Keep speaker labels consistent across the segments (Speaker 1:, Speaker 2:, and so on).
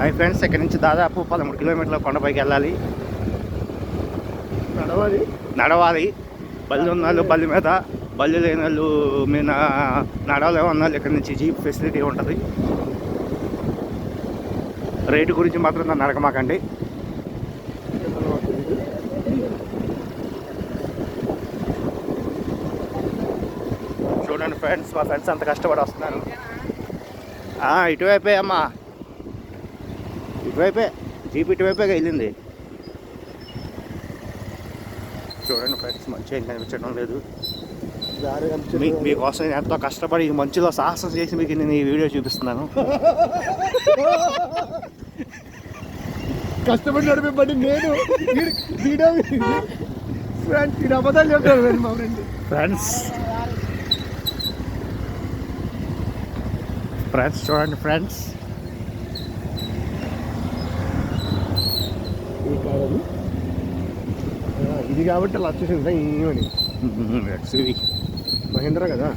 Speaker 1: Hi friends, ఇక్కడ నుంచి దాదాపు 13 కిలోమీటర్ల కొండపైకి వెళ్ళాలి. నడవాలి. బళ్ళు ఉన్న వాళ్ళు బళ్ళు మీద, బళ్ళు లేని వాళ్ళు మీద నడవలే ఉన్న ఇక్కడ నుంచి జీప్ ఫెసిలిటీ ఉంటుంది. రేటు గురించి మాత్రం నన్ను అడగమాకండి. చూడండి ఫ్రెండ్స్, మా ఫ్రెండ్స్ అంత కష్టపడి వస్తున్నారు. ఇటువైపే అమ్మా, ఇటువైపే జీప్ ఇటువైపే వెళ్ళింది. చూడండి ఫ్రెండ్స్, మంచిగా ఏం కనిపించడం లేదు. మీకోసం నేను ఎంతో కష్టపడి ఈ మంచులో సాహసం చేసి మీకు నేను ఈ వీడియో చూపిస్తున్నాను.
Speaker 2: కష్టపడి నడిపేపడి నేను వీడియో ఫ్రెండ్స్ అబద్ధాలు చెప్తాను మా
Speaker 1: ఫ్రెండ్స్. చూడండి ఫ్రెండ్స్,
Speaker 2: ఇది కాబట్టి అలా వచ్చేసింది. ఏమని మహేంద్ర కదా,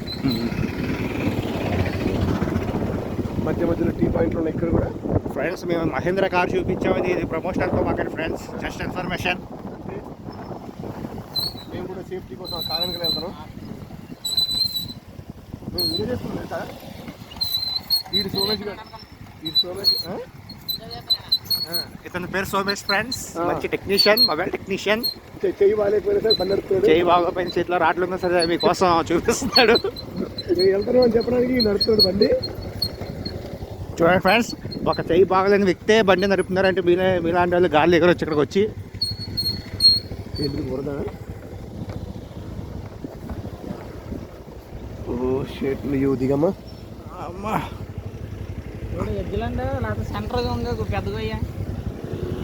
Speaker 2: మధ్య మధ్యలో టీ పాయింట్లు ఉన్నాయి ఇక్కడ కూడా.
Speaker 1: ఫ్రెండ్స్, మేము మహేంద్ర కార్ చూపించాము. ఇది ప్రమోషన్ అనుకోమాకండి ఫ్రెండ్స్, జస్ట్ ఇన్ఫర్మేషన్.
Speaker 2: మేము కూడా సేఫ్టీ కోసం కారణానికి వెళ్తాను. మేము ఇంజన్ చేసుకున్నాం సార్. వీడు సోమేష్ గారు,
Speaker 1: ఇతని పేరు సోమేష్ ఫ్రెండ్స్. మంచి టెక్నీషియన్, మొబైల్ టెక్నీషియన్.
Speaker 2: చెయ్యి బాగాలేకపోయినా సరే పని నడుపుతాడు.
Speaker 1: చెయ్యి బాగోపోయిన చేతిలో రాట్లు ఉన్నా సరే మీకోసం చూపిస్తున్నాడు.
Speaker 2: వెళ్తాను అని చెప్పడానికి నడుపుతాడు బండి.
Speaker 1: చూడండి ఫ్రెండ్స్, ఒక చెయ్యి బాగలేని వ్యక్తే బండి నడుపుతున్నారంటే మీలాంటి వాళ్ళు గాలి ఎగర వచ్చి ఇక్కడికి వచ్చి
Speaker 2: ఎందుకు బురదా? ఓ షేట్ నువ్వు దిగమ్మా.
Speaker 1: అమ్మా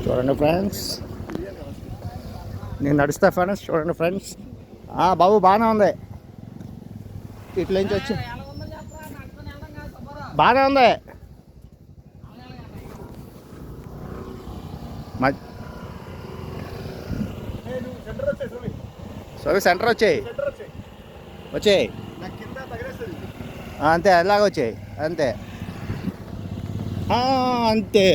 Speaker 1: చూడండి ఫ్రెండ్స్, నేను నడుస్తా ఫ్రెండ్స్. చూడండి ఫ్రెండ్స్, బాబు బాగానే ఉంది. ఇట్లా నుంచి వచ్చి బాగానే ఉంది. సోవి సెంటర్ వచ్చాయి అంతే, అలాగ వచ్చాయి అంతే అంతే.